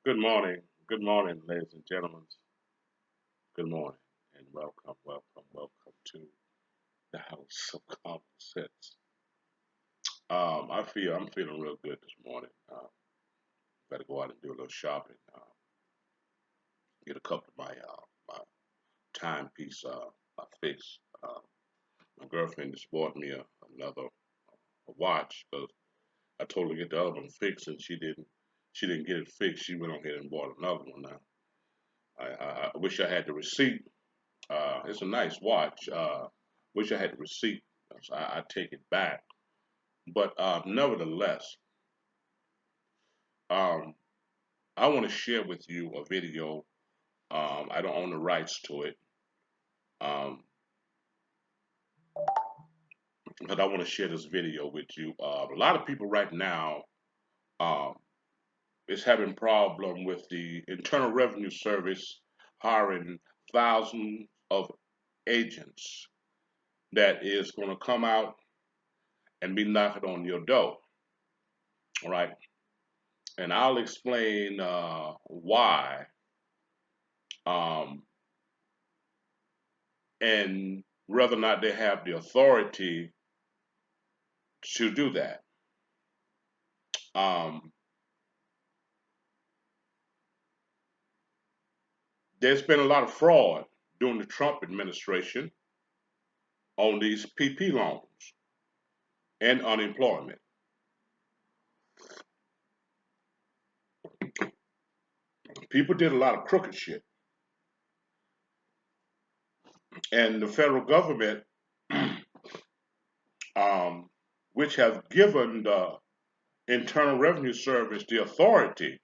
Good morning, ladies and gentlemen. Good morning, and welcome to the House of Common Sense. I'm feeling real good this morning. Better go out and do a little shopping. Get a couple of my timepiece fixed. My girlfriend just bought me another a watch because I told her to get the other one fixed, and she didn't. She didn't get it fixed. She went on ahead and bought another one now. I wish I had the receipt. It's a nice watch. Wish I had the receipt. So I take it back. But nevertheless, um, I want to share with you a video. I don't own the rights to it, um, but I want to share this video with you. A lot of people right now um, is having problem with the Internal Revenue Service hiring thousands of agents that is going to come out and be knocking on your door. All right, and I'll explain why. Um, and whether or not they have the authority to do that. Um, there's been a lot of fraud during the Trump administration on these PP loans and unemployment. People did a lot of crooked shit, and the federal government, um, which has given the Internal Revenue Service the authority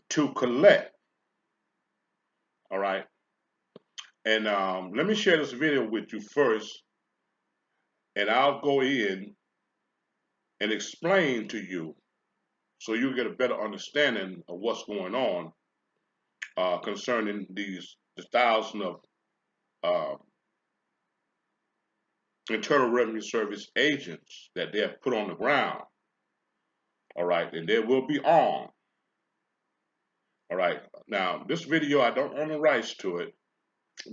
to collect. All right, and let me share this video with you first, and I'll go in and explain to you so you get a better understanding of what's going on concerning the thousand of uh, Internal Revenue Service agents that they have put on the ground. All right, and they will be armed. All right, now this video I don't own the rights to it,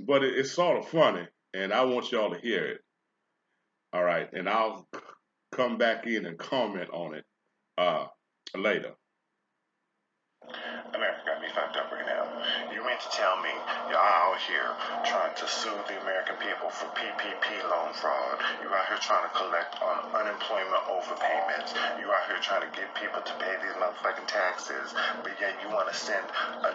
but it's sort of funny, and I want y'all to hear it. All right, and I'll come back in and comment on it later. America got me fucked up right now. You mean to tell me y'all out here trying to sue the American people for PPP loan fraud? You out here trying to collect on unemployment overpayments. You out here trying to get people to pay these motherfucking taxes, but yet you want to send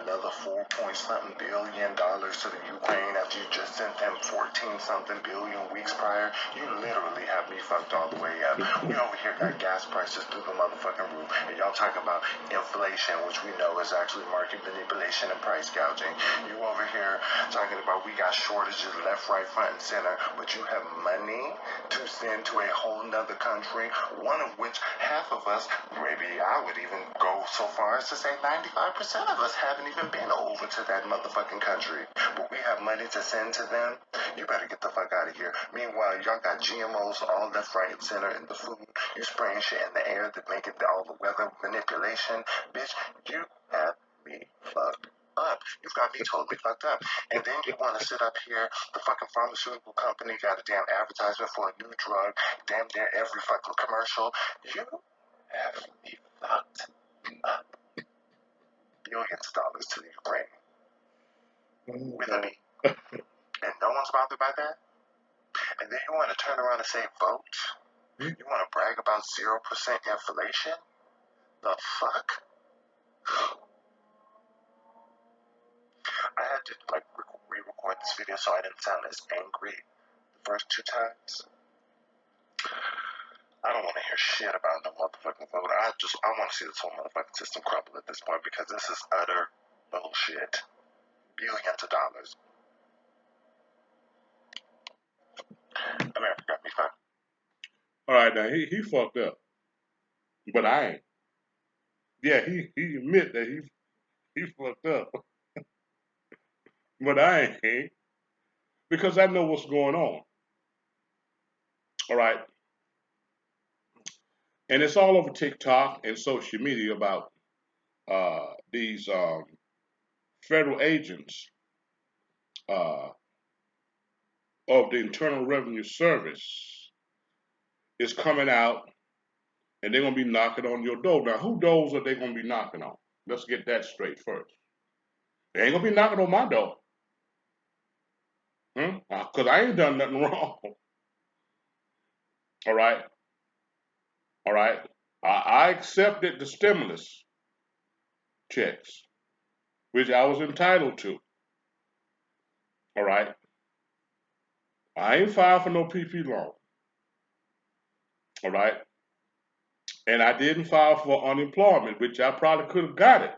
another 4 point something billion to the Ukraine after you just sent them 14 something billion weeks prior? You literally have me fucked all the way up. We over here got gas prices through the motherfucking roof, and y'all talking about inflation, which we know is actually market manipulation and price gouging. You over here talking about we got shortages left, right, front, and center, but you have money to send to a whole nother country, one of which half of us, maybe I would even go so far as to say 95% of us haven't even been over to that motherfucking country, but we have money to send to them. You better get the fuck out of here. Meanwhile, y'all got GMOs all left, right, and center in the food. You spraying shit in the air that make it all the weather manipulation. Bitch, you have me fucked up. You've got me totally fucked up. And then you want to sit up here, the fucking pharmaceutical company got a damn advertisement for a new drug, damn near every fucking commercial. You have me fucked up. Billions of dollars to the Ukraine. With a me. And no one's bothered by that? And then you want to turn around and say vote? You want to brag about 0% inflation? The fuck? I had to like re-record this video so I didn't sound as angry the first 2 times. I don't want to hear shit about no motherfucking vote. I want to see this whole motherfucking system crumble at this point because this is utter bullshit. Billions of dollars. America got me fucked. All right, now he fucked up, but I ain't. Yeah, he admit that he fucked up, but I ain't because I know what's going on. All right, and it's all over TikTok and social media about these federal agents uh, of the Internal Revenue Service is coming out and they're going to be knocking on your door. Now, who doors are they going to be knocking on? Let's get that straight first. They ain't going to be knocking on my door. Because I ain't done nothing wrong. All right. All right. I accepted the stimulus checks, which I was entitled to. All right. I ain't filed for no PP loan. All right. And I didn't file for unemployment, which I probably could have got it.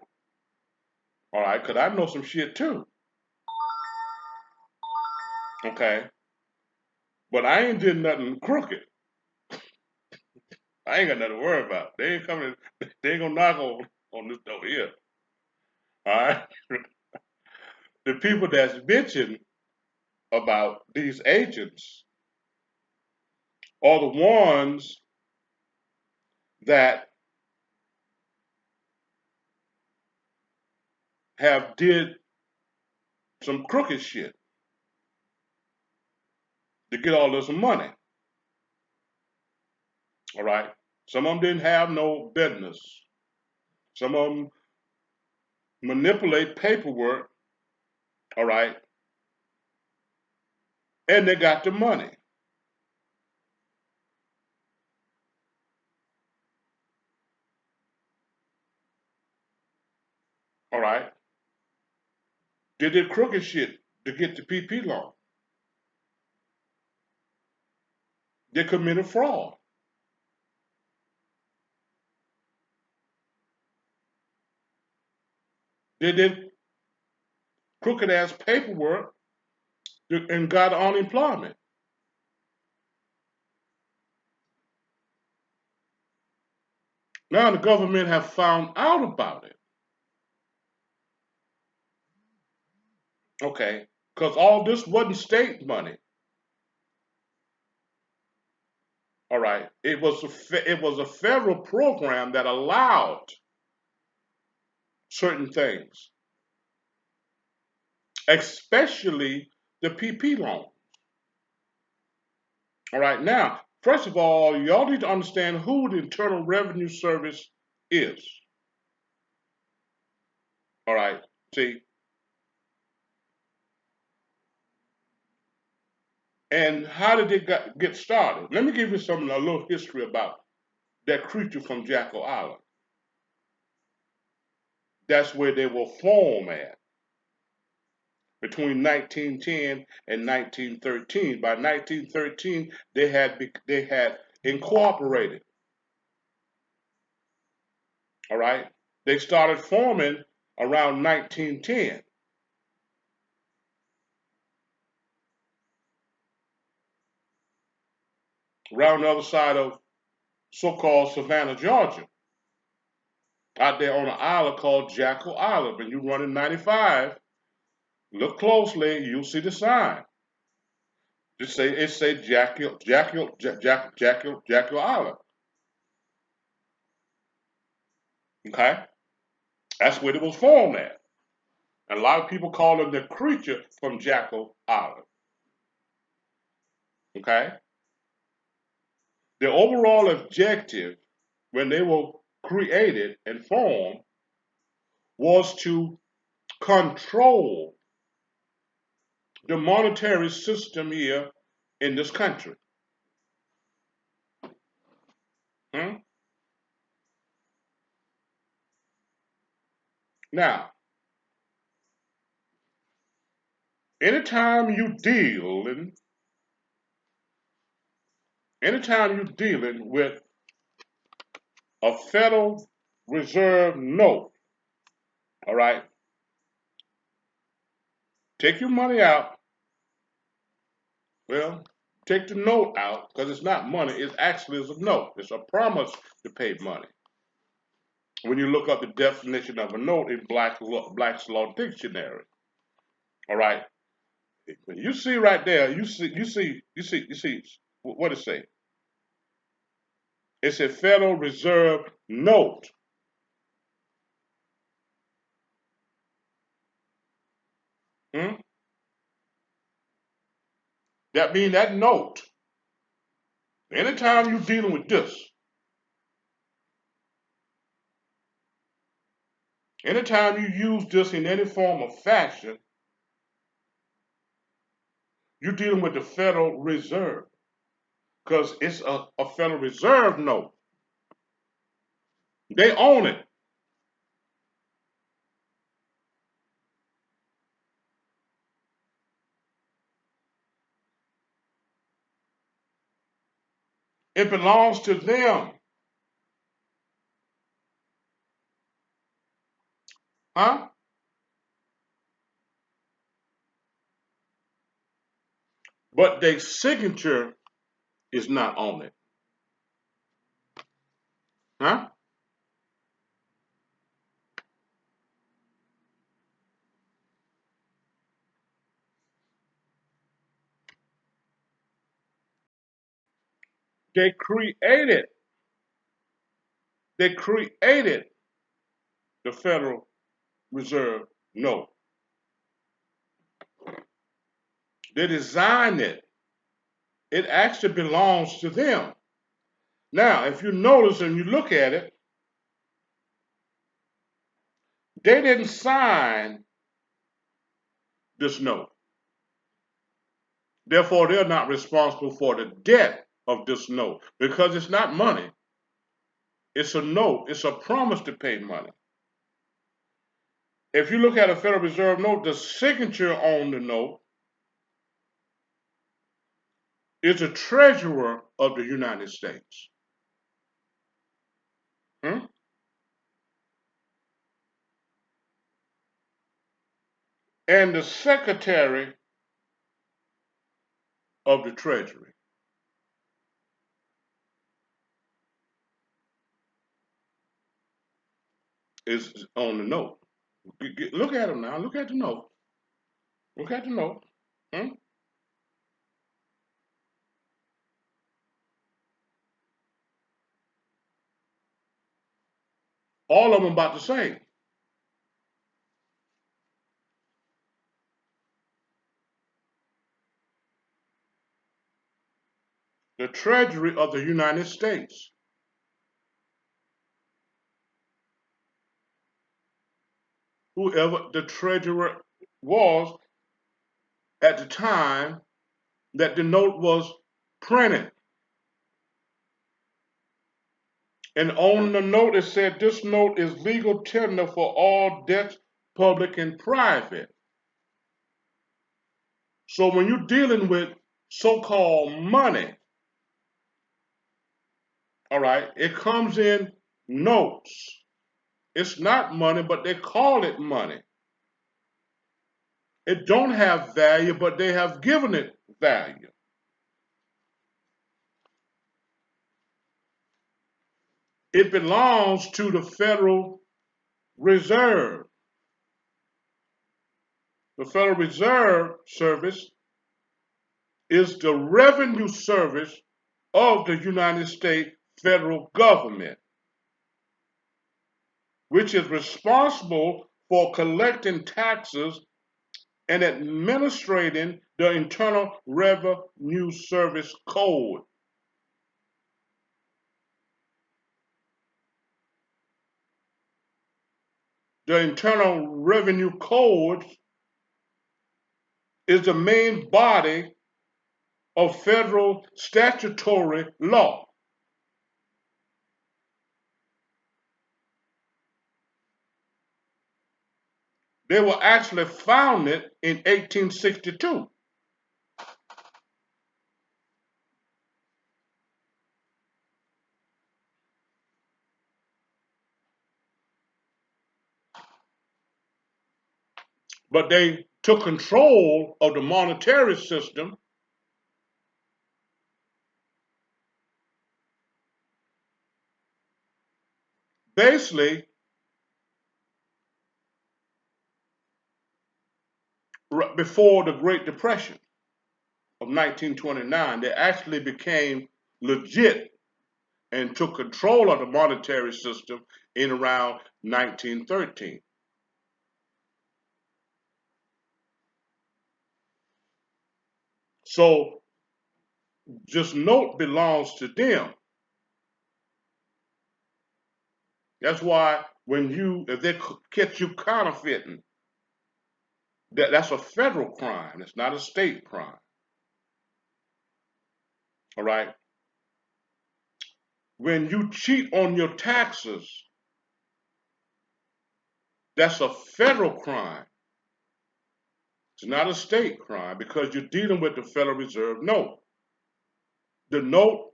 All right. Because I know some shit too. Okay. But I ain't did nothing crooked. I ain't got nothing to worry about. They ain't coming. They ain't gonna knock on this door here. All right. The people that's bitching about these agents are the ones that have did some crooked shit to get all this money. All right. Some of them didn't have no business. Some of them manipulate paperwork. All right. And they got the money. All right. They did crooked shit to get the PP loan. They committed fraud. They did crooked ass paperwork and got unemployment. Now the government have found out about it. Okay. Because all this wasn't state money. All right. It was a federal program that allowed certain things, especially the PP loan. All right. Now, first of all, y'all need to understand who the Internal Revenue Service is. All right. See, and how did it get started? Let me give you a little history about that creature from Jackal Island. That's where they were formed at between 1910 and 1913. By 1913, they had incorporated. All right, they started forming around 1910, around the other side of so-called Savannah, Georgia, out there on an island called Jackal Island. When you run in 95, look closely, you'll see the sign. It say Jackal Island. Okay, that's where it was formed at. And a lot of people call it the creature from Jackal Island. Okay? The overall objective when they were created and formed was to control the monetary system here in this country. Hmm? Now, anytime you dealing, anytime you're dealing with a Federal Reserve note, all right, take your money out. Well, take the note out because it's not money. It actually is a note. It's a promise to pay money. When you look up the definition of a note in Black's Law Dictionary, all right, you see right there. You see. What it say? It's a Federal Reserve note. Hmm? That means that note, anytime you're dealing with this, anytime you use this in any form or fashion, you're dealing with the Federal Reserve because it's a Federal Reserve note. They own it. It belongs to them. Huh? But their signature is not on it. Huh? They created, they created the Federal Reserve note. They designed it. It actually belongs to them. Now, if you notice and you look at it, they didn't sign this note. Therefore, they're not responsible for the debt of this note because it's not money. It's a note. It's a promise to pay money. If you look at a Federal Reserve note, the signature on the note is the treasurer of the United States. Hmm? And the secretary of the treasury is on the note. Look at them now. Look at the note. Look at the note. Hmm? All of them about the same. The treasury of the United States. Whoever the treasurer was at the time that the note was printed. And on the note, it said this note is legal tender for all debts, public and private. So when you're dealing with so-called money, all right, it comes in notes. It's not money, but they call it money. It don't have value, but they have given it value. It belongs to the Federal Reserve. The Federal Reserve Service is the revenue service of the United States federal government, which is responsible for collecting taxes and administrating the Internal Revenue Service Code. The Internal Revenue Code is the main body of federal statutory law. They were actually founded in 1862. But they took control of the monetary system basically before the Great Depression of 1929. They actually became legit and took control of the monetary system in around 1913. So this note belongs to them. That's why if they catch you counterfeiting, that's a federal crime. It's not a state crime. All right. When you cheat on your taxes, that's a federal crime. It's not a state crime because you're dealing with the Federal Reserve note. The note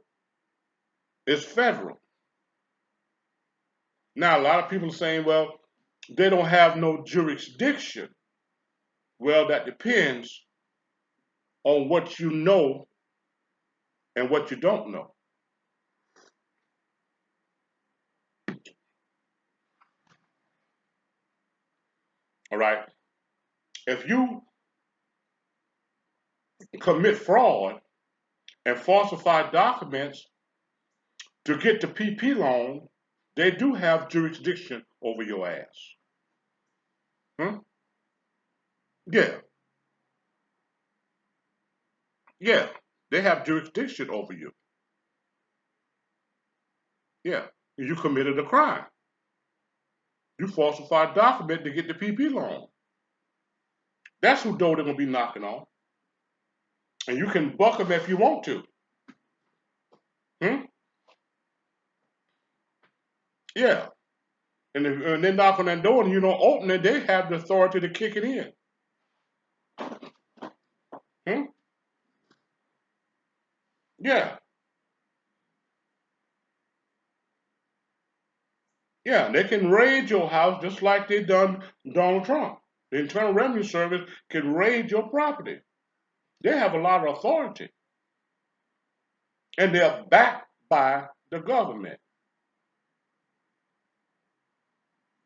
is federal. Now, a lot of people are saying, well, they don't have no jurisdiction. Well, that depends on what you know and what you don't know. All right. If you commit fraud and falsify documents to get the PP loan, they do have jurisdiction over your ass. Hmm? Yeah, yeah. They have jurisdiction over you. Yeah. You committed a crime. You falsified a document to get the PP loan. That's who door they're gonna be knocking on. And you can buck them if you want to. Hmm? Yeah. And they knock on that door and you don't open it, they have the authority to kick it in. Hmm? Yeah. Yeah. They can raid your house just like they done Donald Trump. The Internal Revenue Service can raid your property. They have a lot of authority. And they're backed by the government.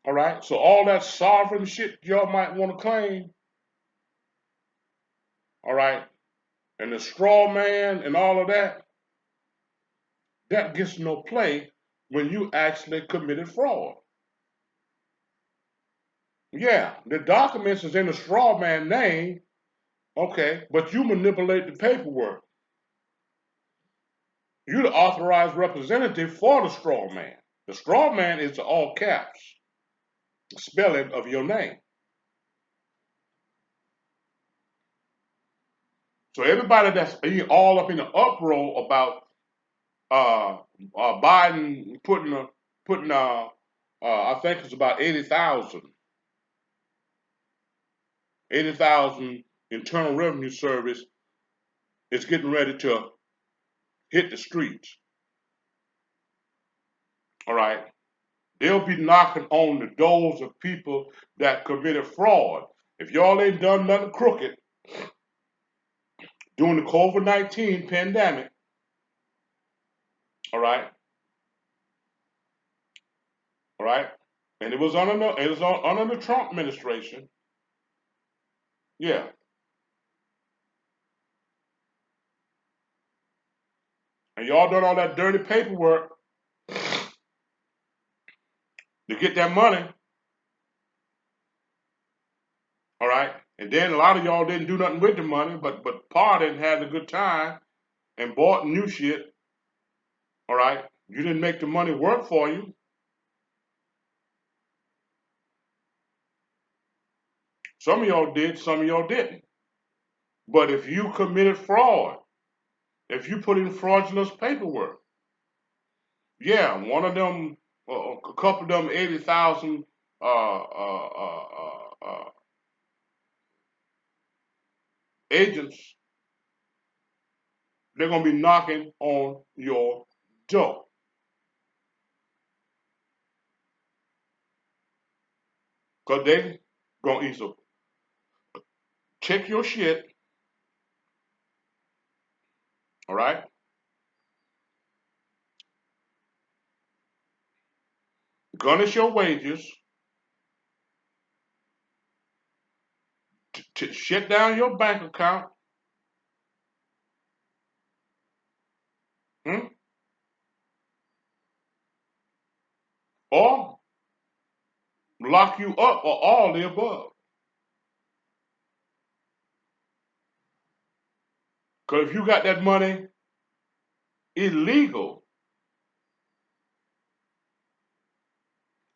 All right. So all that sovereign shit y'all might want to claim, all right, and the straw man and all of that, that gets no play when you actually committed fraud. Yeah, the documents is in the straw man name, okay, but you manipulate the paperwork. You're the authorized representative for the straw man. The straw man is the all caps spelling of your name. So everybody that's all up in the uproar about Biden putting I think it's about 80,000 Internal Revenue Service is getting ready to hit the streets. All right. They'll be knocking on the doors of people that committed fraud. If y'all ain't done nothing crooked during the COVID-19 pandemic, all right, all right, and it was under the Trump administration, yeah, and y'all done all that dirty paperwork to get that money, all right, and then a lot of y'all didn't do nothing with the money, but parted and had a good time and bought new shit, all right. You didn't make the money work for you. Some of y'all did, some of y'all didn't. But if you committed fraud, if you put in fraudulent paperwork, yeah, one of them, a couple of them 80,000 agents, they're gonna be knocking on your door. Cause they gonna either check your shit, all right, garnish your wages, shut down your bank account, hmm, or lock you up, or all the above. Because if you got that money illegal,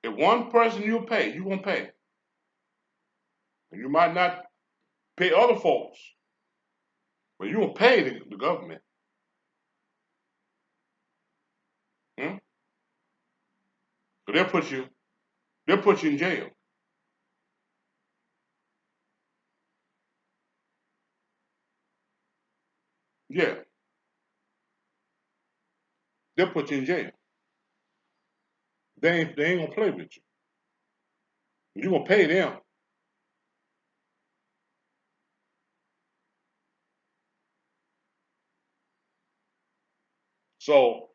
if one person you pay, you gonna pay. And you might not pay other folks, but you gonna pay the government. Hmm? So they'll put you in jail. Yeah, they'll put you in jail. They ain't gonna play with you. You gonna pay them. So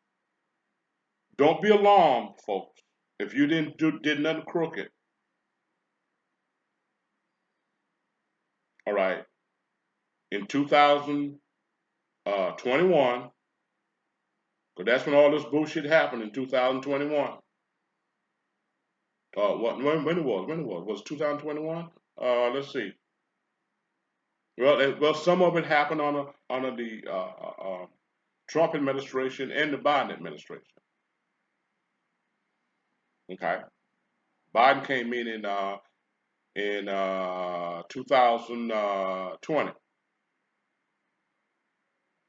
don't be alarmed, folks. If you did nothing crooked, all right, in 2021, because that's when all this bullshit happened in 2021. When it was? When it was? Was it 2021? Let's see. Well, some of it happened under the Trump administration and the Biden administration. Okay, Biden came in 2020.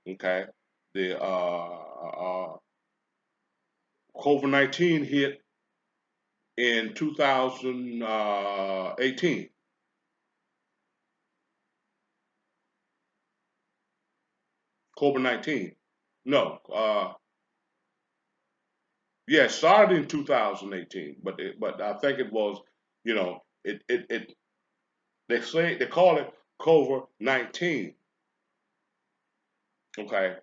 Okay, the COVID-19 hit in 2018. COVID-19. No, yeah, it started in 2018, but I think it was, it they call it COVID-19. Okay,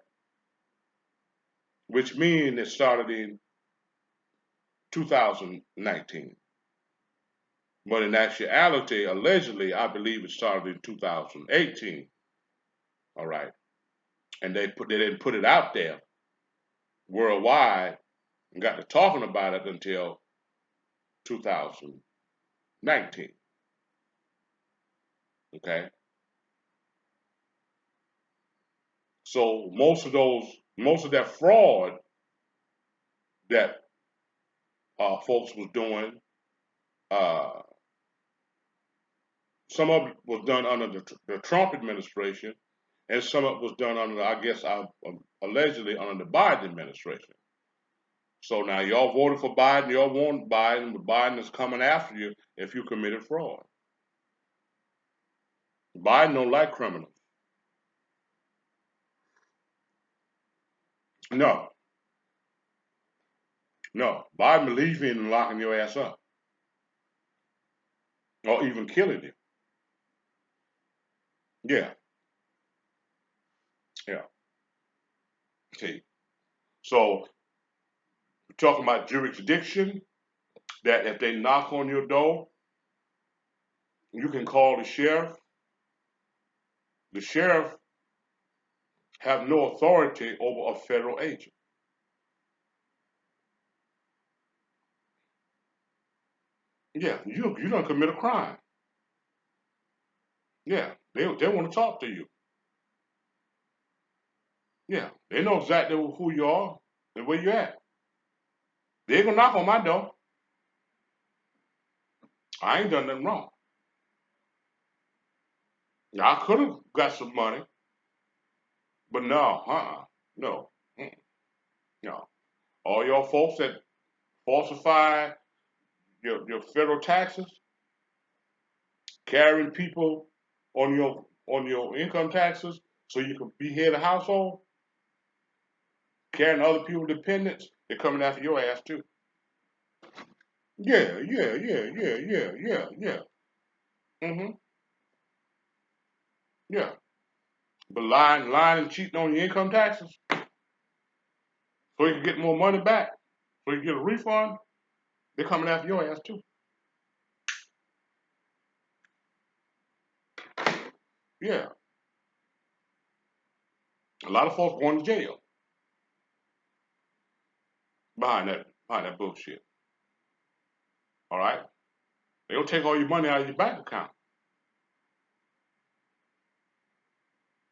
which means it started in 2019. But in actuality, allegedly, I believe it started in 2018. All right, and they didn't put it out there worldwide and got to talking about it until 2019. Okay, so most of that fraud that folks was doing, uh, some of it was done under the Trump administration, and some of it was done under, I guess, allegedly under the Biden administration. So now y'all voted for Biden, y'all want Biden, but Biden is coming after you if you committed fraud. Biden don't like criminals. No, no. Biden believes in locking your ass up or even killing you. Yeah, yeah. See, so we're talking about jurisdiction, that if they knock on your door, you can call the sheriff. The sheriff have no authority over a federal agent. Yeah, you don't commit a crime. Yeah, they want to talk to you. Yeah, they know exactly who you are and where you at. They ain't gonna knock on my door. I ain't done nothing wrong. Now, I could have got some money, but no, no, no. All y'all folks that falsify your federal taxes, carrying people on your income taxes so you can be head of household, carrying other people's dependents, they're coming after your ass too. Yeah, yeah, yeah, yeah, yeah, yeah, yeah. Mm-hmm. Yeah. But lying and cheating on your income taxes so you can get more money back, so you can get a refund, they're coming after your ass too. Yeah. A lot of folks going to jail behind that bullshit. All right? They'll take all your money out of your bank account.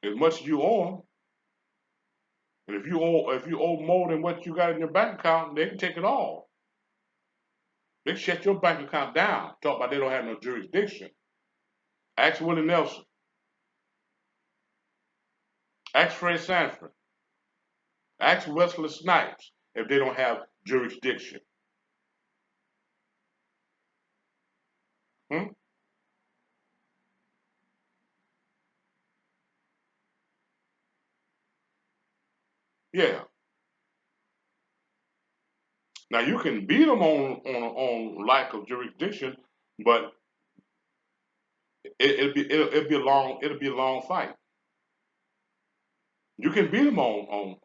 As much as you owe them. And if you owe more than what you got in your bank account, they can take it all. They can shut your bank account down. Talk about they don't have no jurisdiction. Ask Willie Nelson. Ask Fred Sanford. Ask Wesley Snipes if they don't have jurisdiction. Hmm? Yeah. Now you can beat them on lack of jurisdiction, but it'll be a long fight. You can beat them on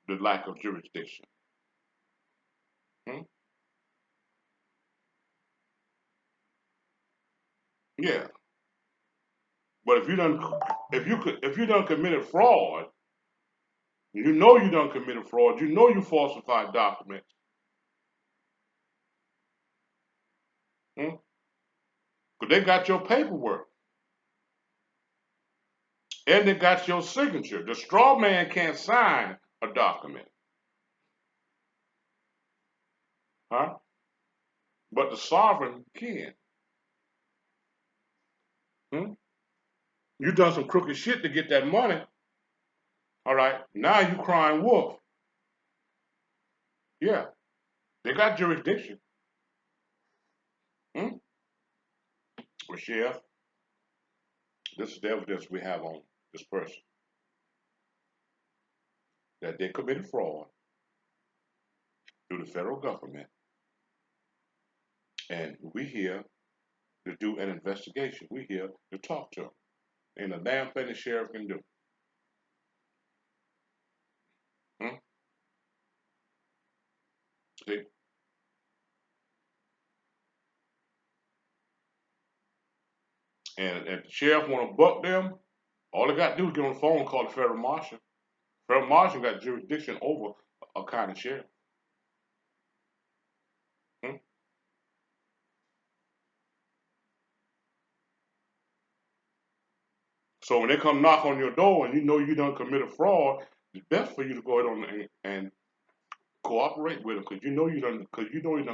the lack of jurisdiction. Hmm? Yeah. But if you done committed fraud, you done committed fraud. You know you falsified documents. Hmm? Because they got your paperwork and they got your signature. The straw man can't sign a document, huh? But the sovereign can. Hmm? You done some crooked shit to get that money. All right. Now you crying wolf. Yeah. They got jurisdiction. Hmm? Well, Sheriff, this is the evidence we have on this person that they committed fraud through the federal government, and we here to do an investigation. We here to talk to them. Ain't a damn thing the sheriff can do. Hmm? See? And if the sheriff want to buck them, all they got to do is get on the phone and call the federal marshal. Federal marshal got jurisdiction over a county sheriff. Hmm? So when they come knock on your door and you know you done committed fraud, it's best for you to go ahead on and cooperate with them because you know you done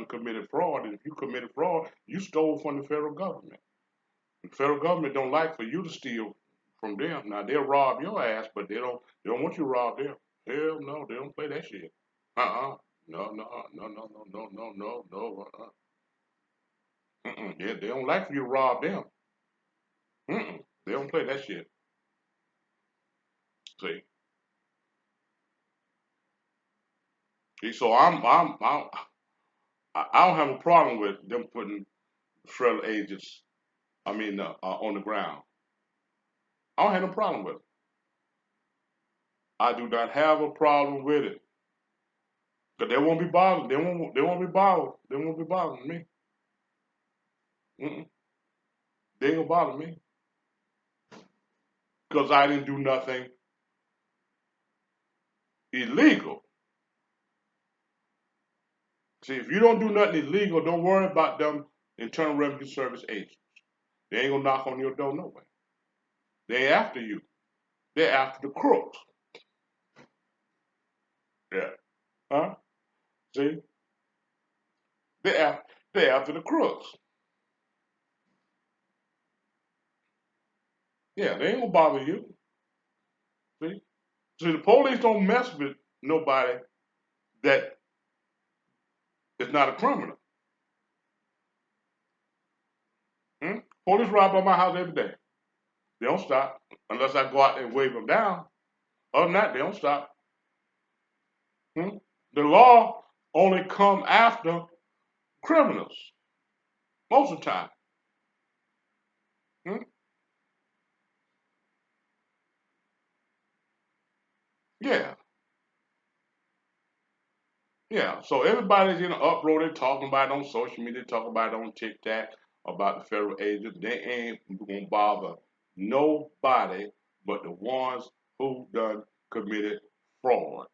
committed fraud, and if you committed fraud, you stole from the federal government. The federal government don't like for you to steal from them. Now they'll rob your ass, but they don't want you to rob them. Hell no, they don't play that shit. Uh-uh. No, no, no, no, no, no, no, no, no. They don't like for you to rob them. They don't play that shit. See, so I don't have a problem with them putting federal agents. I mean, on the ground. I don't have no problem with it. I do not have a problem with it. Cause they won't be bothered. They won't be bothered. They won't be bothering me. Mm-mm. They ain't gonna bother me. Cause I didn't do nothing illegal. See, if you don't do nothing illegal, don't worry about them Internal Revenue Service agents. They ain't gonna knock on your door no way. They after you. They're after the crooks. Yeah. Huh? See? They're after the crooks. Yeah, they ain't gonna bother you. See? See, the police don't mess with nobody that is not a criminal. Hmm? Police ride by my house every day. They don't stop unless I go out and wave them down. Other than that, they don't stop. Hmm? The law only come after criminals most of the time. Hmm? Yeah, yeah. So everybody's in an uproar. They're talking about it on social media, talking about it on TikTok about the federal agents. They ain't gonna bother nobody but the ones who done committed fraud.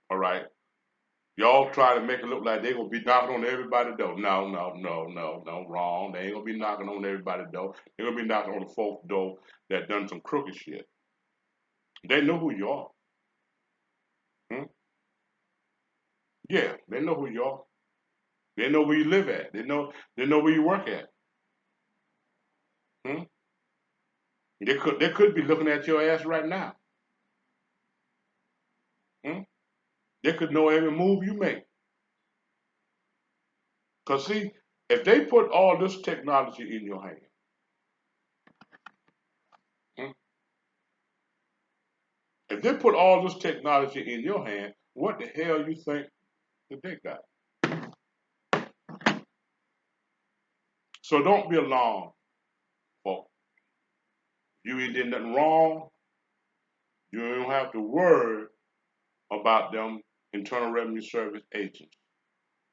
All right. Y'all try to make it look like they gonna be knocking on everybody's door. No, no, no, no, no, wrong. They ain't gonna be knocking on everybody's door. They gonna be knocking on the folks' door that done some crooked shit. They know who you are. Hmm? Yeah, they know who you are. They know where you live at. They know where you work at. Hmm? They could be looking at your ass right now. Hmm? They could know every move you make. Cause see, if they put all this technology in your hand, hmm? If they put all this technology in your hand, what the hell you think that they got? So don't be alarmed, folks. You ain't did nothing wrong. You don't have to worry about them Internal Revenue Service agents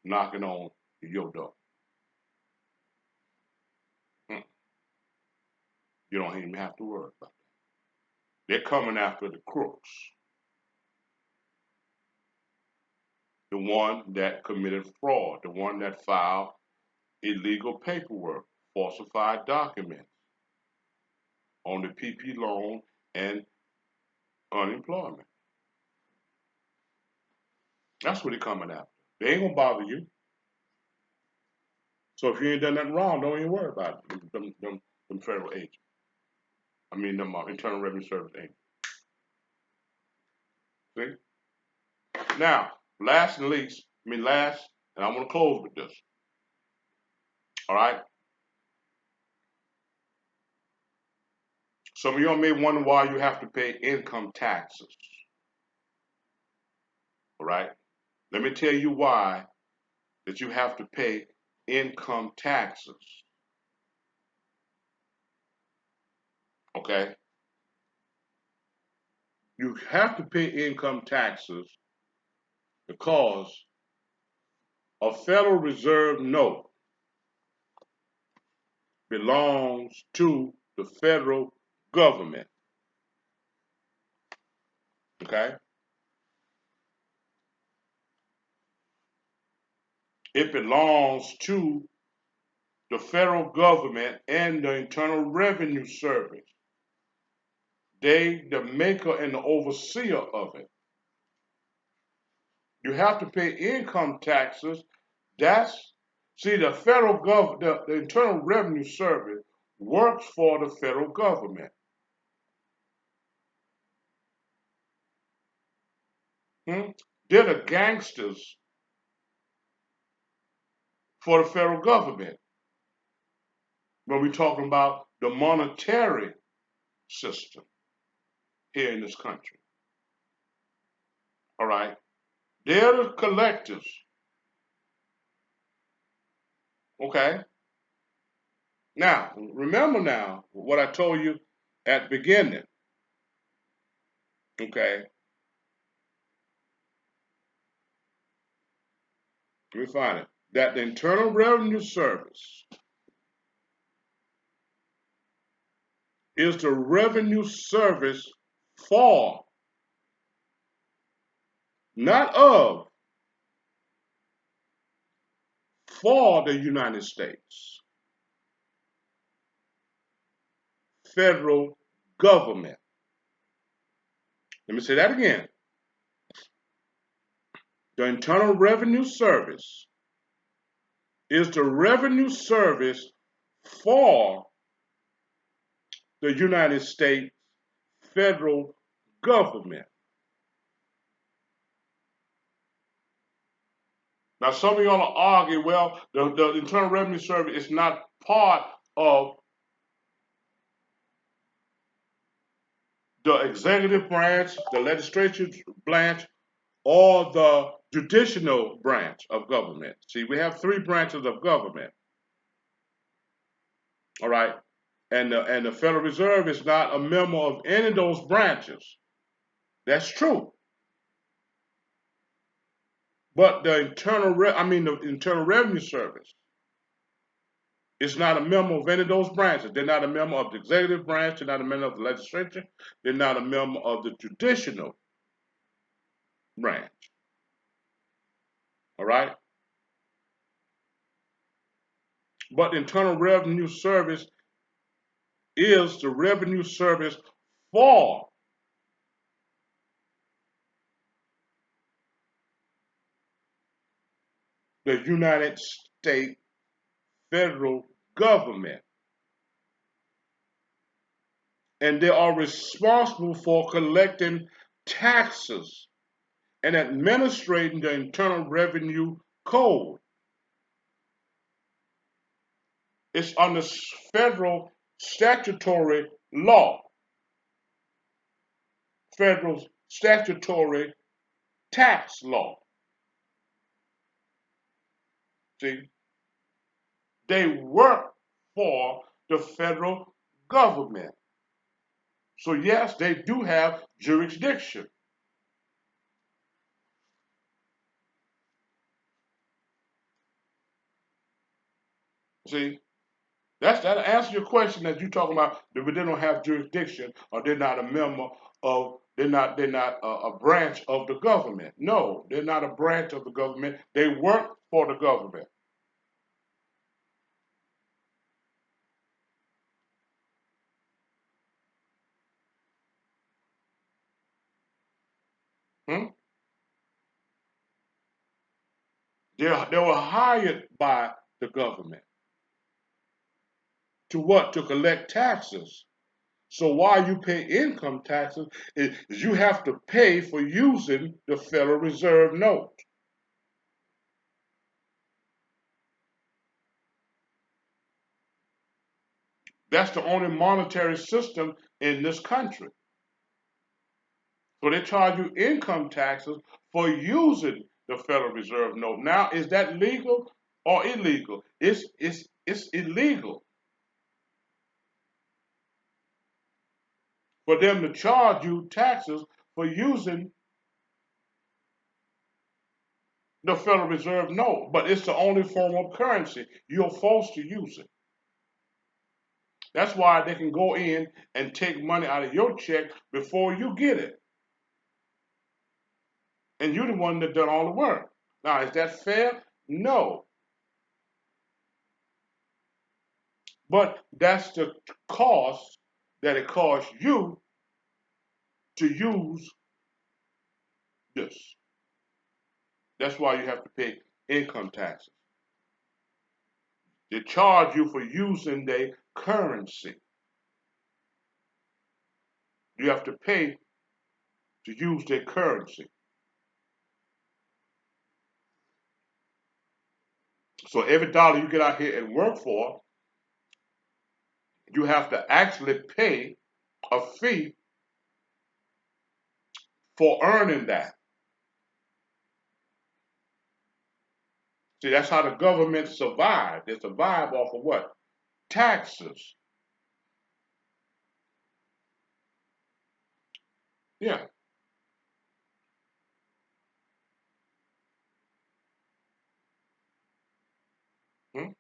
knocking on your door. Hmm. You don't even have to worry about that. They're coming after the crooks, the one that committed fraud, the one that filed illegal paperwork, falsified documents on the PP loan and unemployment. That's what they're coming after. They ain't gonna bother you. So if you ain't done nothing wrong, don't even worry about it. Them federal agents. I mean, them Internal Revenue Service agents. See? Now, last and least, and I'm gonna close with this. All right. Some of y'all may wonder why you have to pay income taxes. All right. Let me tell you why that you have to pay income taxes. Okay. You have to pay income taxes because a Federal Reserve note belongs to the federal government. Okay? It belongs to the federal government and the Internal Revenue Service. They, the maker and the overseer of it. You have to pay income taxes. See, the federal government, the Internal Revenue Service works for the federal government. Hmm? They're the gangsters for the federal government when we're talking about the monetary system here in this country. All right? They're the collectors. Okay? Now, remember now what I told you at the beginning. Okay? Let me find it. That the Internal Revenue Service is the revenue service for, not of, for the United States federal government. Let me say that again. The Internal Revenue Service is the revenue service for the United States federal government. Now, some of y'all will argue, well, the Internal Revenue Service is not part of the executive branch, the legislative branch, or the judicial branch of government. See, we have three branches of government. All right. And the Federal Reserve is not a member of any of those branches. That's true. But the Internal Revenue Service is not a member of any of those branches. They're not a member of the executive branch. They're not a member of the legislature. They're not a member of the judicial branch. All right. But the Internal Revenue Service is the revenue service for the United States federal government. And they are responsible for collecting taxes and administrating the Internal Revenue Code. It's under federal statutory law, federal statutory tax law. See, they work for the federal government. So yes, they do have jurisdiction. See, that answer your question that you talking about. That they don't have jurisdiction, or they're not a member of. They're not a branch of the government. No, they're not a branch of the government. They work for the government. Hmm? They were hired by the government to what? To collect taxes. So why you pay income taxes is you have to pay for using the Federal Reserve note. That's the only monetary system in this country. So they charge you income taxes for using the Federal Reserve note. Now, is that legal or illegal? It's illegal for them to charge you taxes for using the Federal Reserve note, but it's the only form of currency. You're forced to use it. That's why they can go in and take money out of your check before you get it. And you're the one that done all the work. Now, is that fair? No. But that's the cost that it costs you to use this. That's why you have to pay income taxes. They charge you for using their currency. You have to pay to use their currency. So every dollar you get out here and work for, you have to actually pay a fee for earning that. See, that's how the government survive. They survive off of what? Taxes. Yeah. Hmm?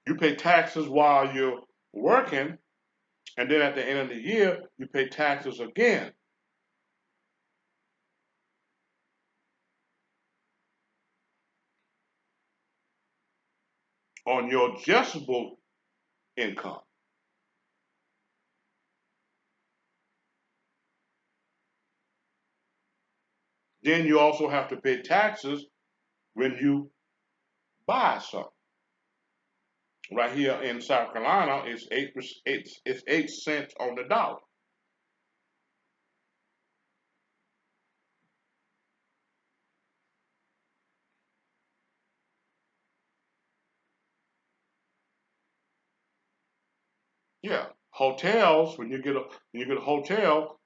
You pay taxes while you're working, and then at the end of the year, you pay taxes again on your adjustable income. Then you also have to pay taxes when you buy something. Right here in South Carolina, it's 8 cents on the dollar. Yeah. Hotels, when you get a hotel,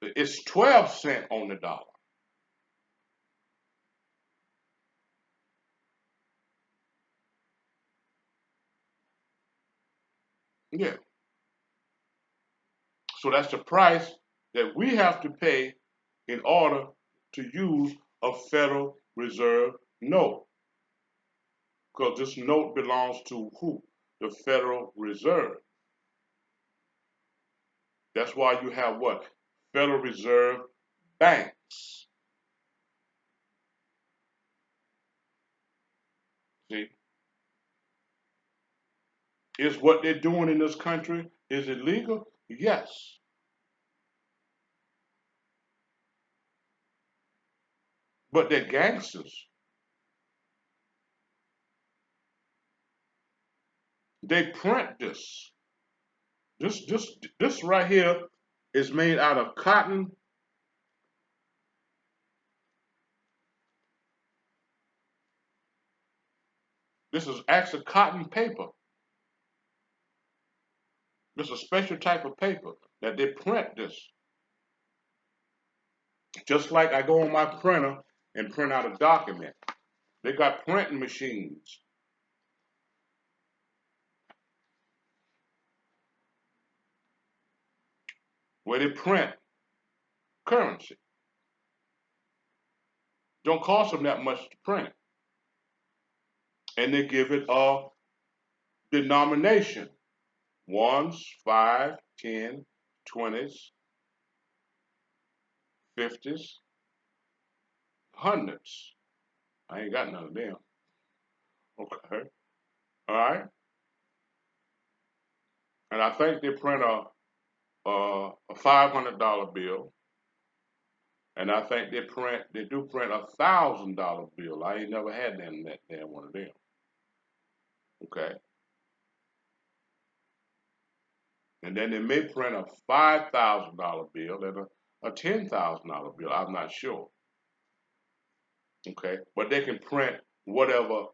it's 12 cents on the dollar. Yeah. So that's the price that we have to pay in order to use a Federal Reserve note. Because this note belongs to who? The Federal Reserve. That's why you have what? Federal Reserve banks. See? Is what they're doing in this country is it legal? Yes. But they're gangsters. They print this. This right here is made out of cotton. This is actually cotton paper. This is a special type of paper that they print this. Just like I go on my printer and print out a document. They got printing machines where they print currency. Don't cost them that much to print. And they give it a denomination. Ones, five, 10, 20s, 50s, hundreds. I ain't got none of them. Okay. All right. And I think they print a $500 bill. And I think they do print $1,000 bill. I ain't never had that damn one of them. Okay. And then they may print a $5,000 bill and a $10,000 bill. I'm not sure. Okay. But they can print whatever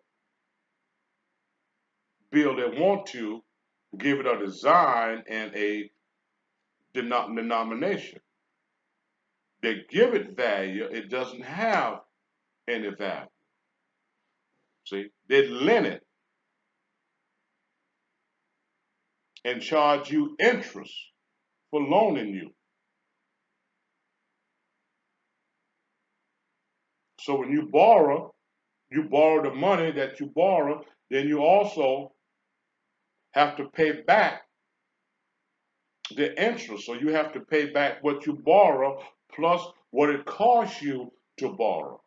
bill they want to, give it a design and a denomination. They give it value, it doesn't have any value. See, they lend it and charge you interest for loaning you. So when you borrow the money that you borrow, then you also have to pay back the interest. So you have to pay back what you borrow plus what it costs you to borrow,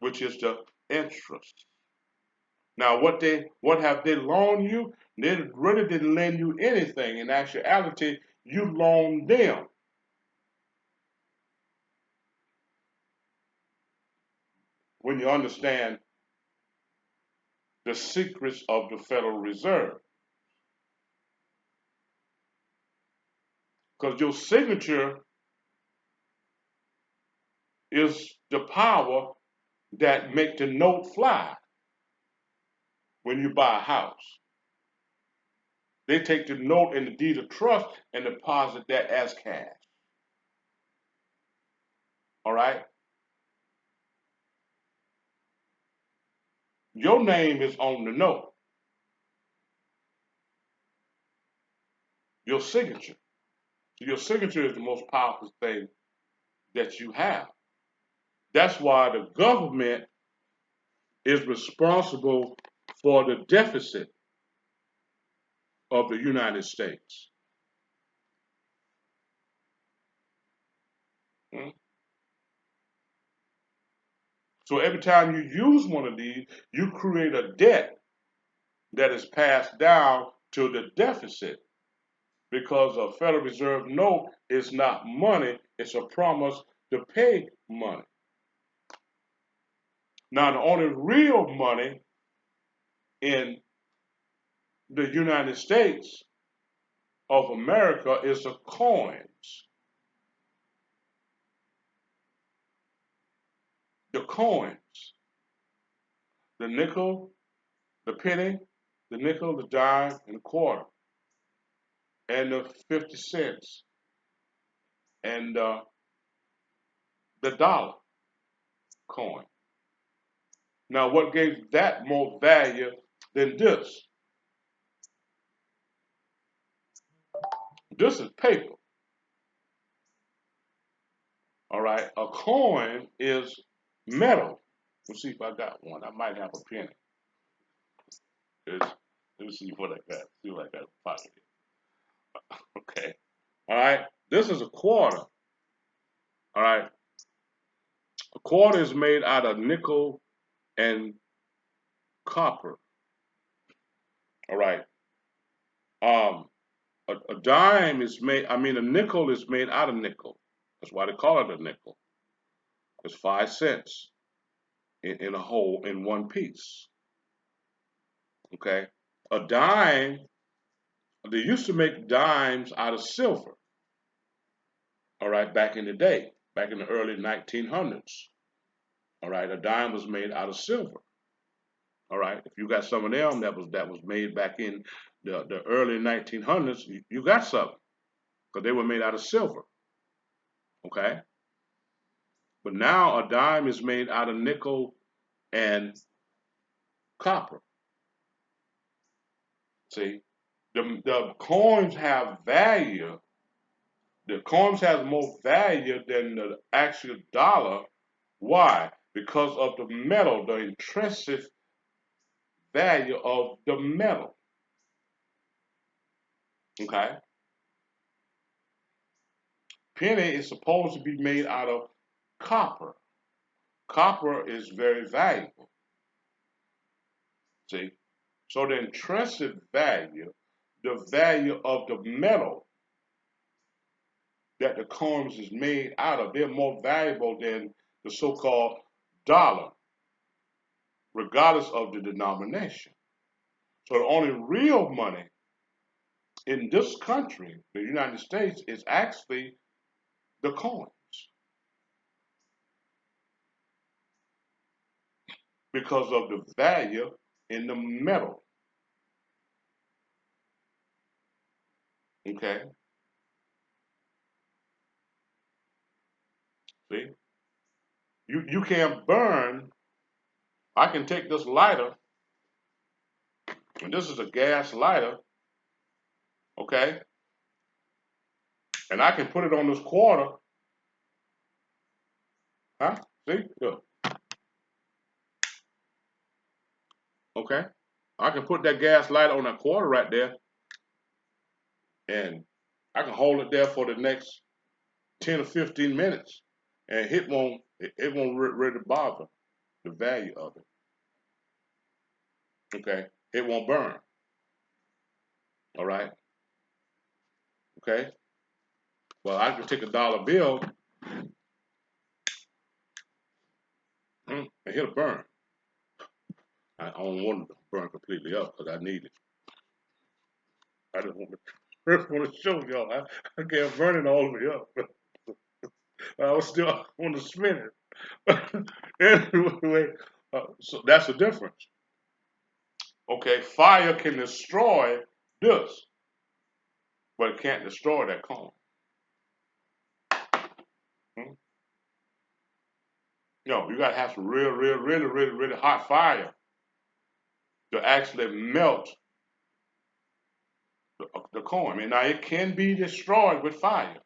which is the interest. Now, what have they loaned you? They really didn't lend you anything. In actuality, you loaned them. When you understand the secrets of the Federal Reserve. Because your signature is the power that make the note fly when you buy a house. They take the note and the deed of trust and deposit that as cash. All right? Your name is on the note. Your signature. Your signature is the most powerful thing that you have. That's why the government is responsible for the deficit of the United States. Hmm? So every time you use one of these, you create a debt that is passed down to the deficit because a Federal Reserve note is not money, it's a promise to pay money. Now, the only real money in the United States of America is the coins. The coins. The nickel, the penny, the nickel, the dime, and the quarter, and the 50 cents, and the dollar coin. Now, what gave that more value than this? This is paper. All right. A coin is metal. Let's see if I got one. I might have a penny. Let me see what I got. See what I got in the pocket. Okay. All right. This is a quarter. All right. A quarter is made out of nickel and copper. All right. Um, a dime is made. I mean, a nickel is made out of nickel. That's why they call it a nickel. It's 5 cents in a whole in one piece. Okay. A dime, they used to make dimes out of silver, all right, back in the day, back in the early 1900s. All right, a dime was made out of silver. All right, if you got some of them that was made back in the early 1900s, you got something because they were made out of silver. Okay, but now a dime is made out of nickel and copper. See, the coins have value. The coins have more value than the actual dollar. Why? Because of the metal, the intrinsic value of the metal. Okay, penny is supposed to be made out of copper. Copper is very valuable. See, so the intrinsic value, the value of the metal that the coins is made out of, they're more valuable than the so-called dollar, regardless of the denomination. So the only real money in this country, the United States, is actually the coins because of the value in the metal. Okay, see, you can't burn. I can take this lighter, and this is a gas lighter, okay, and I can put it on this quarter, huh? See, look, okay, I can put that gas lighter on that quarter right there, and I can hold it there for the next 10 or 15 minutes, and it won't really bother the value of it. Okay, it won't burn. All right. Okay. Well, I can take a dollar bill and it'll burn. I don't want it to burn completely up because I need it. I just want to first want to show y'all I can't burn it all the way up. I was still want to spin it. Anyway, so that's the difference. Okay, fire can destroy this, but it can't destroy that coin. Hmm? No, you gotta have some really hot fire to actually melt the coin. I mean, now it can be destroyed with fire,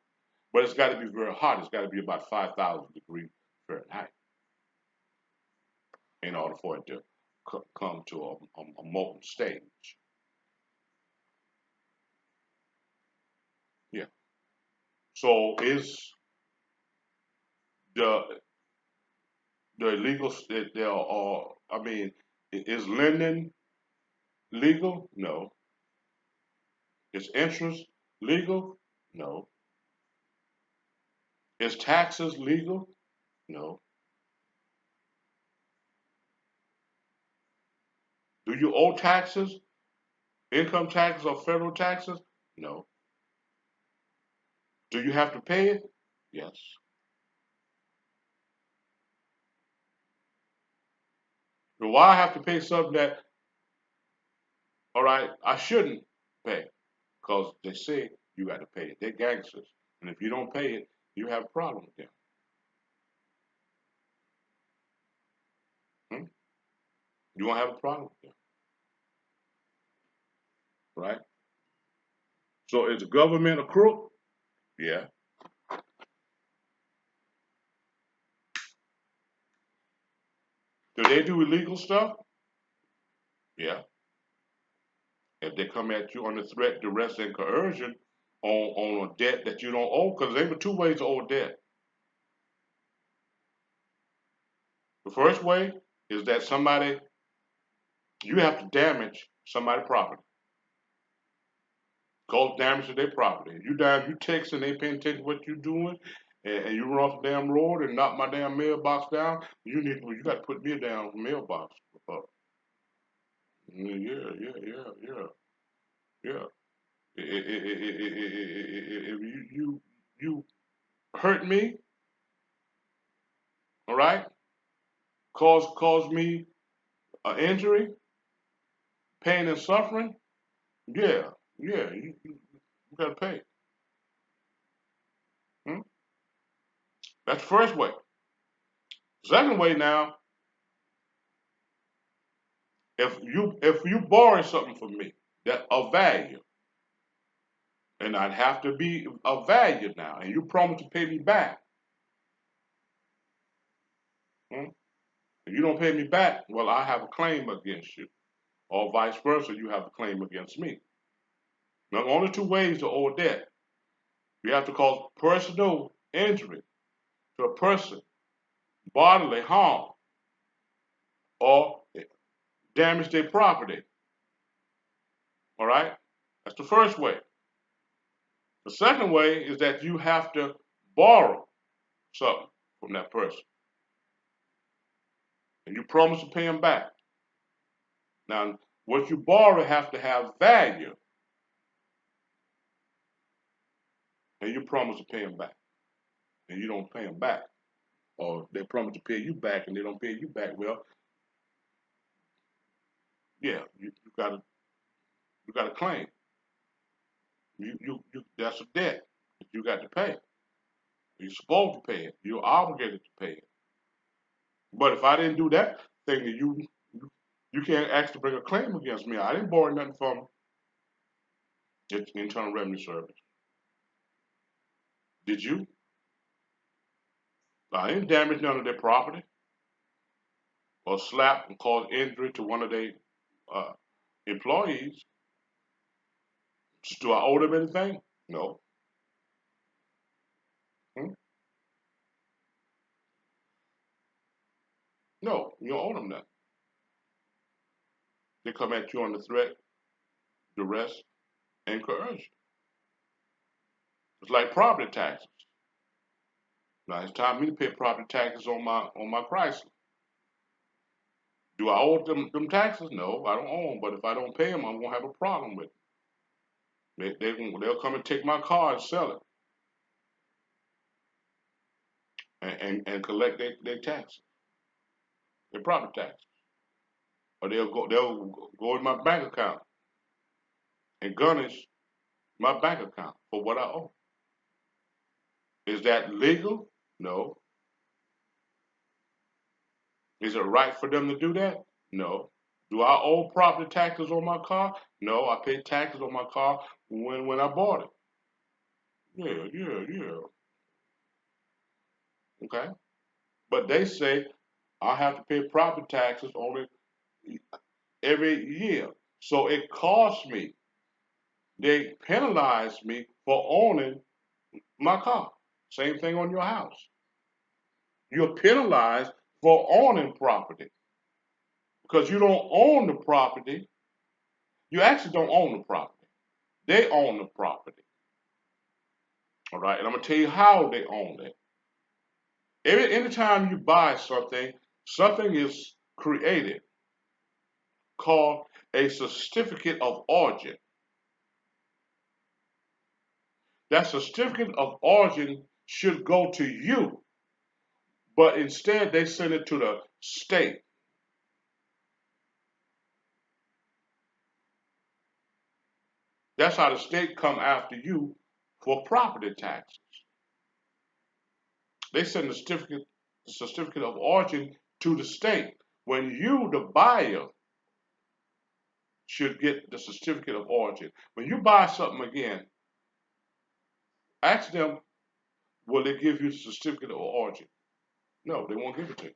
but it's got to be very hot. It's got to be about 5,000 degrees Fahrenheit in order for it to come to a molten stage. Yeah. So is the illegal? There are. I mean, is lending legal? No. Is interest legal? No. Is taxes legal? No. Do you owe taxes? Income taxes or federal taxes? No. Do you have to pay it? Yes. But why I have to pay something that, all right, I shouldn't pay? Because they say you got to pay it. They're gangsters. And if you don't pay it, you have a problem with them. Hmm? You won't have a problem with them, right? So is the government a crook? Yeah. Do they do illegal stuff? Yeah. If they come at you under threat, duress, and coercion on a debt that you don't owe, because there were two ways to owe a debt. The first way is that you have to damage somebody's property, cause damage to their property. You text and they paying attention to what you're doing, and you run off the damn road and knock my damn mailbox down. You got to put me a damn mailbox up. Yeah. If you hurt me, all right, cause me an injury, pain and suffering, yeah, you gotta pay. Hmm? That's the first way. Second way now, if you borrow something from me that of value, and I'd have to be of value now, and you promise to pay me back, hmm? If you don't pay me back, well, I have a claim against you, or vice versa, you have a claim against me. Now, only two ways to owe a debt. You have to cause personal injury to a person, bodily harm, or damage their property. All right? That's the first way. The second way is that you have to borrow something from that person, and you promise to pay them back. Now, what you borrow has to have value, and you promise to pay them back, and you don't pay them back, or they promise to pay you back and they don't pay you back. Well, yeah, you got a claim. That's a debt that you got to pay. You're supposed to pay it. You're obligated to pay it. But if I didn't do that thing, you can't actually bring a claim against me. I didn't borrow nothing from the Internal Revenue Service. Did you? I didn't damage none of their property or slap and cause injury to one of their uh, employees. Do I owe them anything? No. Hmm? No, you don't owe them nothing. They come at you under threat, duress, and coercion. It's like property taxes. Now it's time for me to pay property taxes on my Chrysler. Do I owe them taxes? No, I don't owe them. But if I don't pay them, I'm gonna have a problem with it. They'll come and take my car and sell it and collect their taxes, their property taxes, or they'll go in my bank account and garnish my bank account for what I owe. Is that legal? No. Is it right for them to do that? No. Do I owe property taxes on my car? No, I paid taxes on my car when I bought it. Yeah. Okay. But they say I have to pay property taxes only every year. So it costs me. They penalize me for owning my car. Same thing on your house. You're penalized for owning property because you don't own the property. You actually don't own the property. They own the property. All right. And I'm going to tell you how they own it. Anytime you buy something, something is created called a certificate of origin. That certificate of origin should go to you, but instead they send it to the state. That's how the state come after you for property taxes. They send the certificate of origin to the state. When you, the buyer, should get the certificate of origin. When you buy something again, ask them, will they give you the certificate of origin? No, they won't give it to you.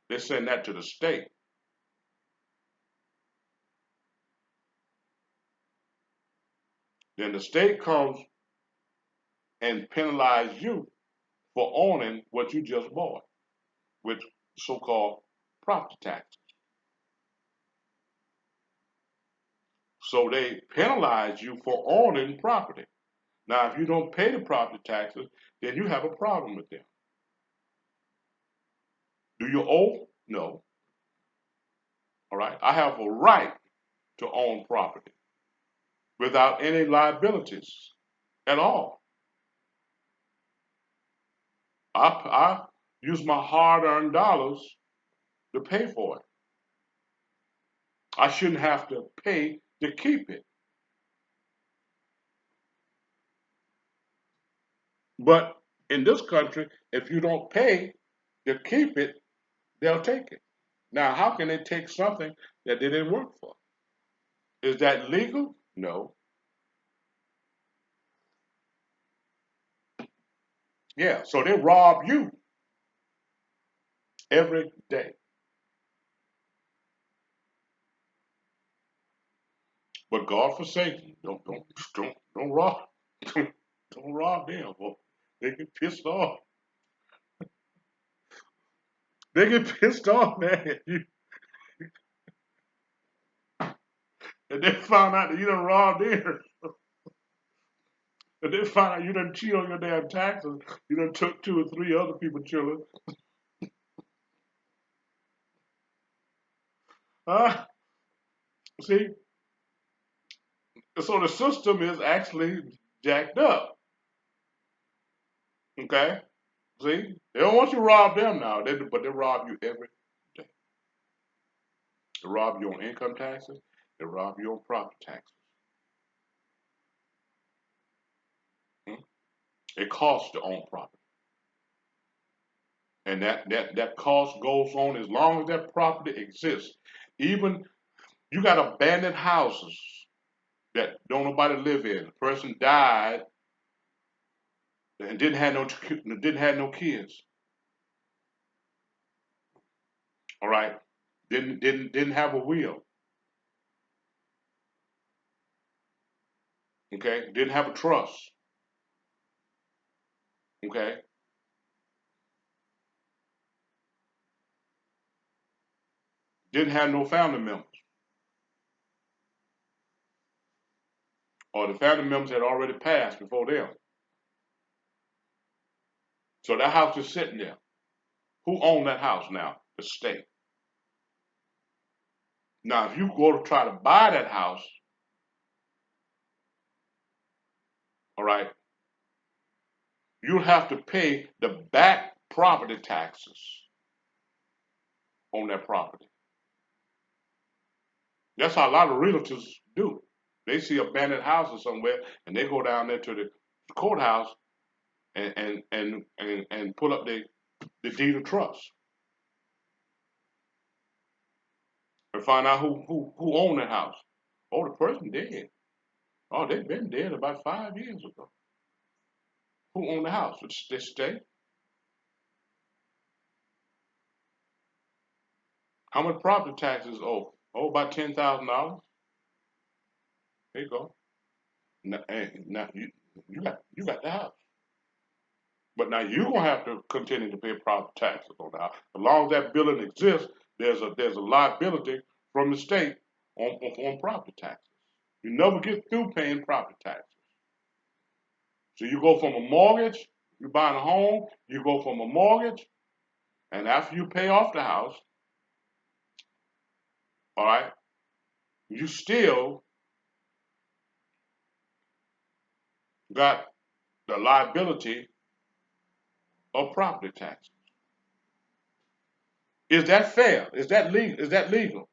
They send that to the state. Then the state comes and penalize you for owning what you just bought with so-called property tax. So they penalize you for owning property. Now, if you don't pay the property taxes, then you have a problem with them. Do you owe No. All right. I have a right to own property without any liabilities at all. I use my hard-earned dollars to pay for it. I shouldn't have to pay to keep it. But in this country, if you don't pay to keep it, they'll take it. Now, how can they take something that they didn't work for? Is that legal? No. Yeah, so they rob you every day. But God forsake you. Don't rob don't rob them. Boy. They get pissed off. They get pissed off, man. And they found out that you done robbed them. And they found out you done cheat on your damn taxes. You done took 2 or 3 other people's children. Uh, see, so the system is actually jacked up. Okay? See? They don't want you to rob them now, but they rob you every day. They rob you on income taxes. They rob you on property taxes. Hmm? It costs to own property. And that cost goes on as long as that property exists. Even you got abandoned houses that don't nobody live in. The person died and didn't have no kids. All right, didn't have a will. Okay, didn't have a trust. Okay, didn't have no family members, or the family members had already passed before them. So that house is sitting there. Who owned that house now? The state. Now, if you go to try to buy that house, all right, you have to pay the back property taxes on that property. That's how a lot of realtors do. They see abandoned houses somewhere and they go down there to the courthouse and pull up the deed of trust and find out who owned that house. Oh, the person dead. Oh, they've been dead about 5 years ago. Who owned the house? It's the state. How much property taxes owe? Oh, about $10,000. There you go. Now you got the house. But now you're gonna have to continue to pay property taxes on the house. As long as that building exists, there's a liability from the state on property taxes. You never get through paying property taxes. So you go from a mortgage, you're buying a home, you go from a mortgage, and after you pay off the house, all right, you still got the liability of property taxes. Is that fair? Is that legal? Is that legal?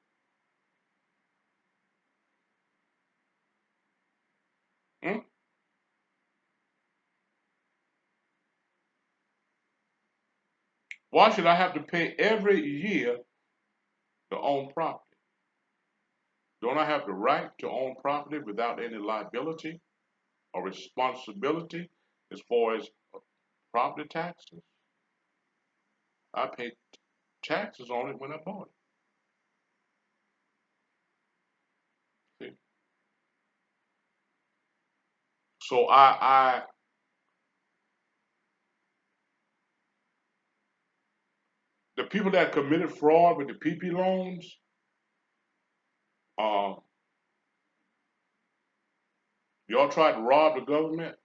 Hmm? Why should I have to pay every year to own property? Don't I have the right to own property without any liability or responsibility as far as property taxes? I paid taxes on it when I bought it. See? So the people that committed fraud with the PP loans, uh, y'all tried to rob the government,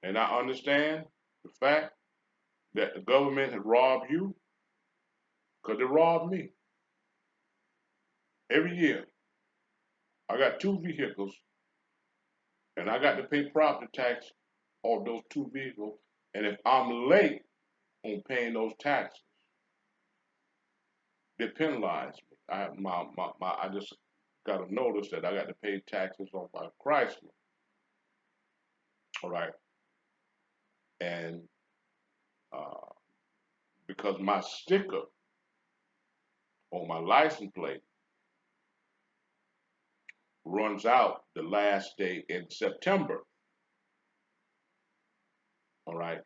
and I understand the fact that the government had robbed you, because they robbed me. Every year, I got 2 vehicles, and I got to pay property tax on those 2 vehicles. And if I'm late on paying those taxes, they penalize me. I just got a notice that I got to pay taxes on my Chrysler. All right, and uh, because my sticker on my license plate runs out the last day in September. All right,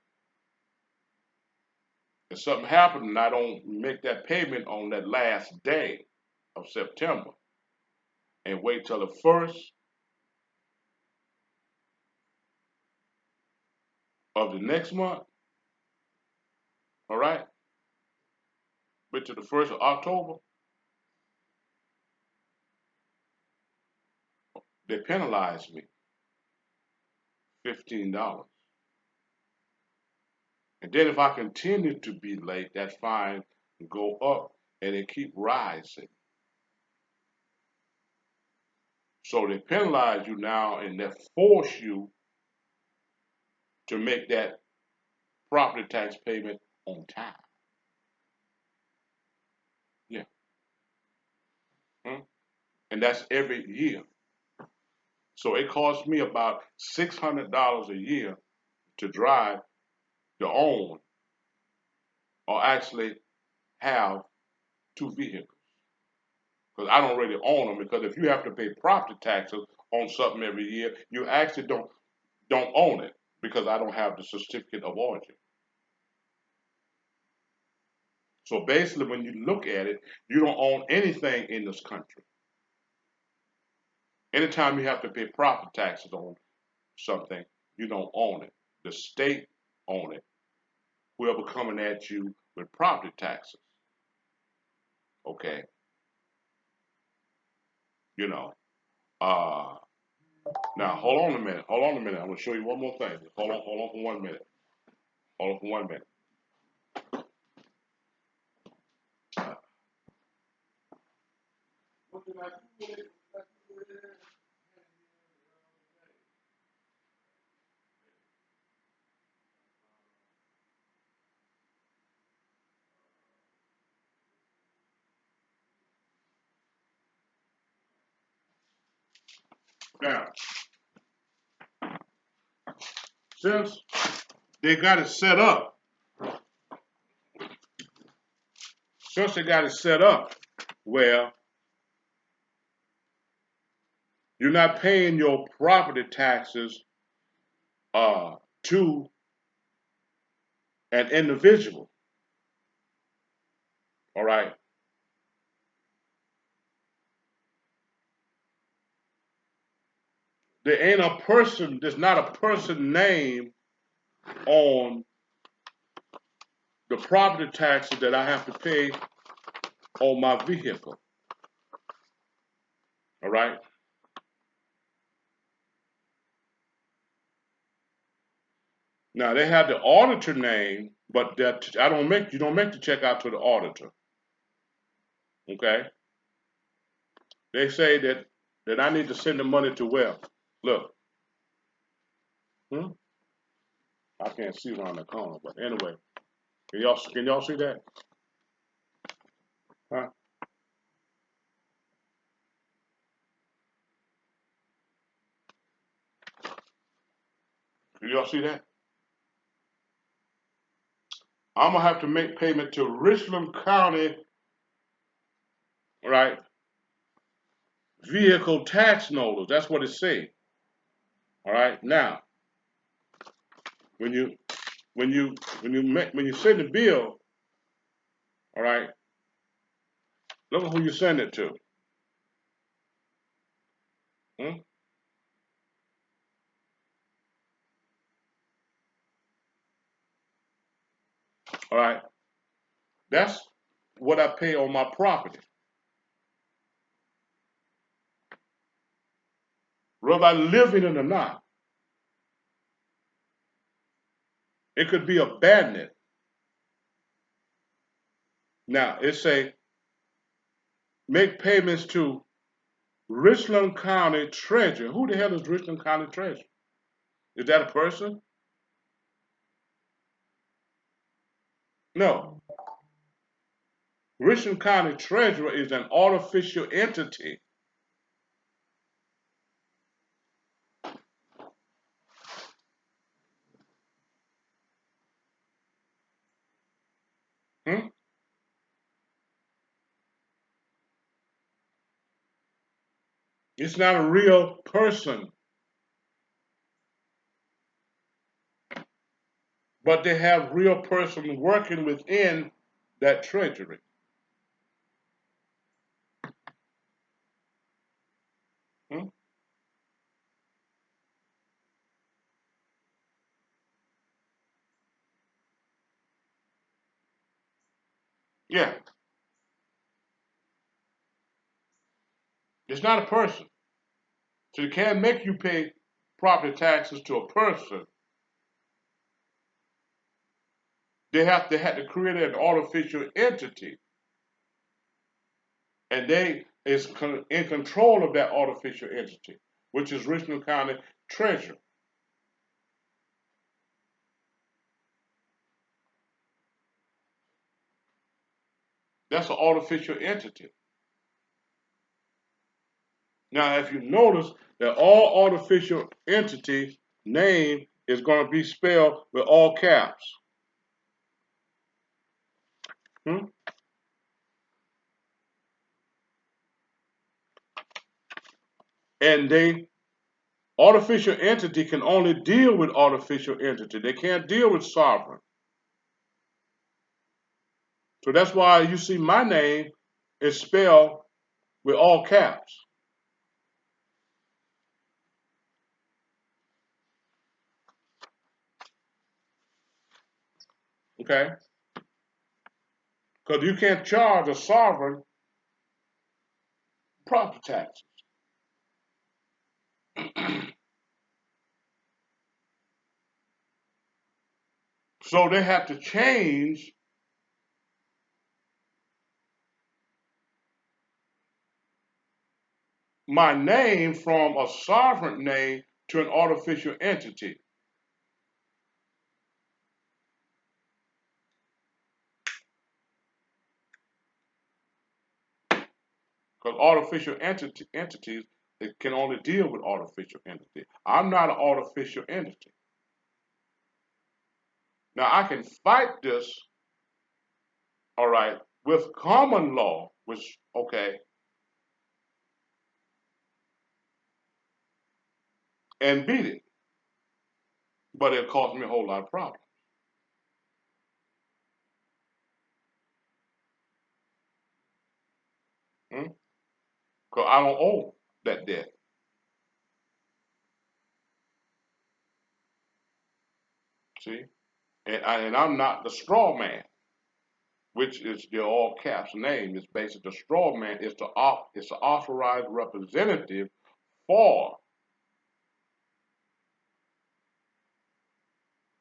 if something happened and I don't make that payment on that last day of September and wait till the first of the next month, all right, wait till the first of October, they penalize me $15. And then if I continue to be late, that fine go up and it keep rising. So they penalize you now and they force you to make that property tax payment on time. Yeah. Hmm? And that's every year. So it costs me about $600 a year to drive, to own, or actually have 2 vehicles. Because I don't really own them, because if you have to pay property taxes on something every year, you actually don't own it, because I don't have the certificate of origin. So basically, when you look at it, you don't own anything in this country. Anytime you have to pay property taxes on something, you don't own it. The state own it. Whoever coming at you with property taxes, okay, you know. Uh, Now hold on a minute. Hold on a minute. I'm gonna show you one more thing. Hold on for 1 minute. Hold on for 1 minute. What did I do? Now, since they got it set up, where you're not paying your property taxes to an individual, all right? There's not a person name on the property taxes that I have to pay on my vehicle, all right? Now they have the auditor name, but you don't make the check out to the auditor. Okay? They say that I need to send the money to where? Look. I can't see around the corner, but anyway, can y'all see that? Huh? Can y'all see that? I'm gonna have to make payment to Richland County, right? Vehicle tax notice. That's what it say. All right. Now, when you send the bill, all right, look at who you send it to. Hmm? All right. That's what I pay on my property. Whether I live in it or not. It could be abandoned. Now it say make payments to Richland County Treasurer. Who the hell is Richland County Treasurer? Is that a person? No. Richland County Treasurer is an artificial entity. Hmm? It's not a real person, but they have real person working within that treasury. Hmm? Yeah, it's not a person. So you can't make you pay property taxes to a person. They had to create an artificial entity, and they is in control of that artificial entity, which is Richland County Treasurer. That's an artificial entity. Now, if you notice that all artificial entity name is going to be spelled with all caps. Hmm? And they artificial entity can only deal with artificial entity. They can't deal with sovereign. So that's why you see my name is spelled with all caps. Okay? Because you can't charge a sovereign property tax. So they have to change my name from a sovereign name to an artificial entity. Because artificial entities they can only deal with artificial entity. I'm not an artificial entity. Now I can fight this, all right, with common law, which okay, and beat it, but it'll cause me a whole lot of problems. Because I don't owe that debt. See, and I'm not the straw man, which is the all caps name. Is basically the straw man is the authorized representative for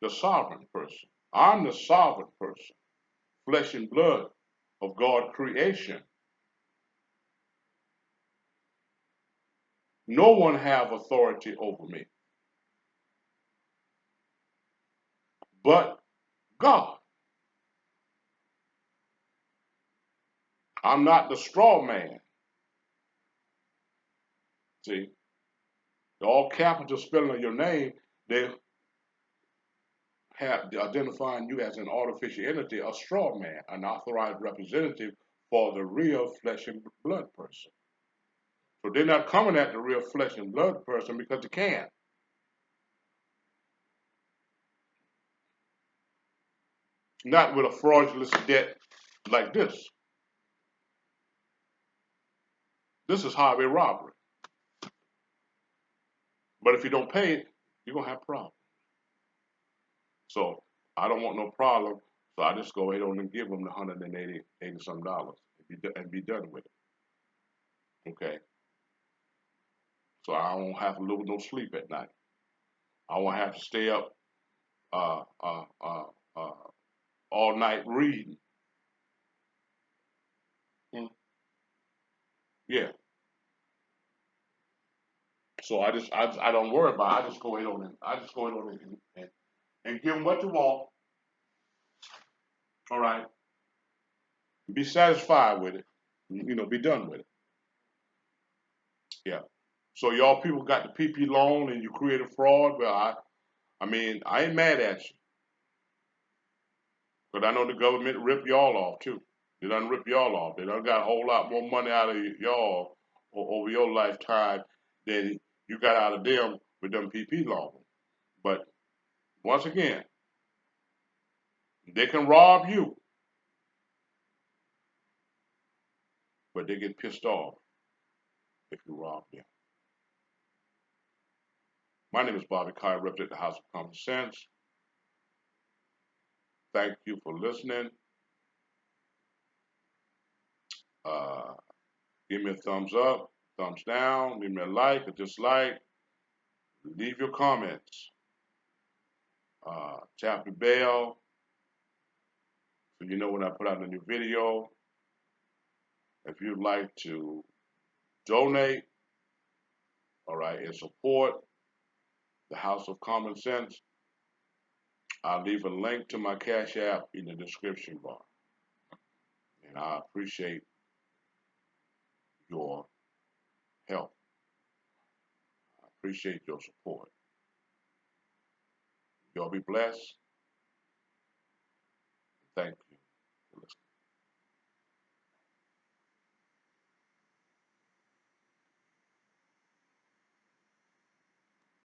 the sovereign person. I'm the sovereign person, flesh and blood of God creation. No one have authority over me but God. I'm not the straw man. See, the all capital spelling of your name, they have identifying you as an artificial entity, a straw man, an authorized representative for the real flesh and blood person. So they're not coming at the real flesh and blood person because they can't. Not with a fraudulent debt like this. This is highway robbery. But if you don't pay it, you're gonna have problems. So I don't want no problem. So I just go ahead on and give them the 180 some dollars and be done with it. Okay. So I won't have to lose no sleep at night. I won't have to stay up uh, uh, uh, uh, all night reading. Yeah. So I don't worry about it. I just go ahead on and give them what you want. All right. Be satisfied with it. Be done with it. Yeah. So y'all people got the PP loan and you created fraud. Well, I mean, I ain't mad at you, but I know the government ripped y'all off too. They done rip y'all off. They done got a whole lot more money out of y'all over your lifetime than you got out of them with them PP loans. But once again, they can rob you, but they get pissed off if you rob them. My name is Bobby Carr, represent the House of Common Sense. Thank you for listening. Uh, Give me a thumbs up, thumbs down, leave me a like, a dislike, leave your comments. Tap the bell so you know when I put out a new video. If you'd like to donate, all right, and support the House of Common Sense, I'll leave a link to my Cash App in the description bar. And I appreciate your help. I appreciate your support. Y'all be blessed. Thank you.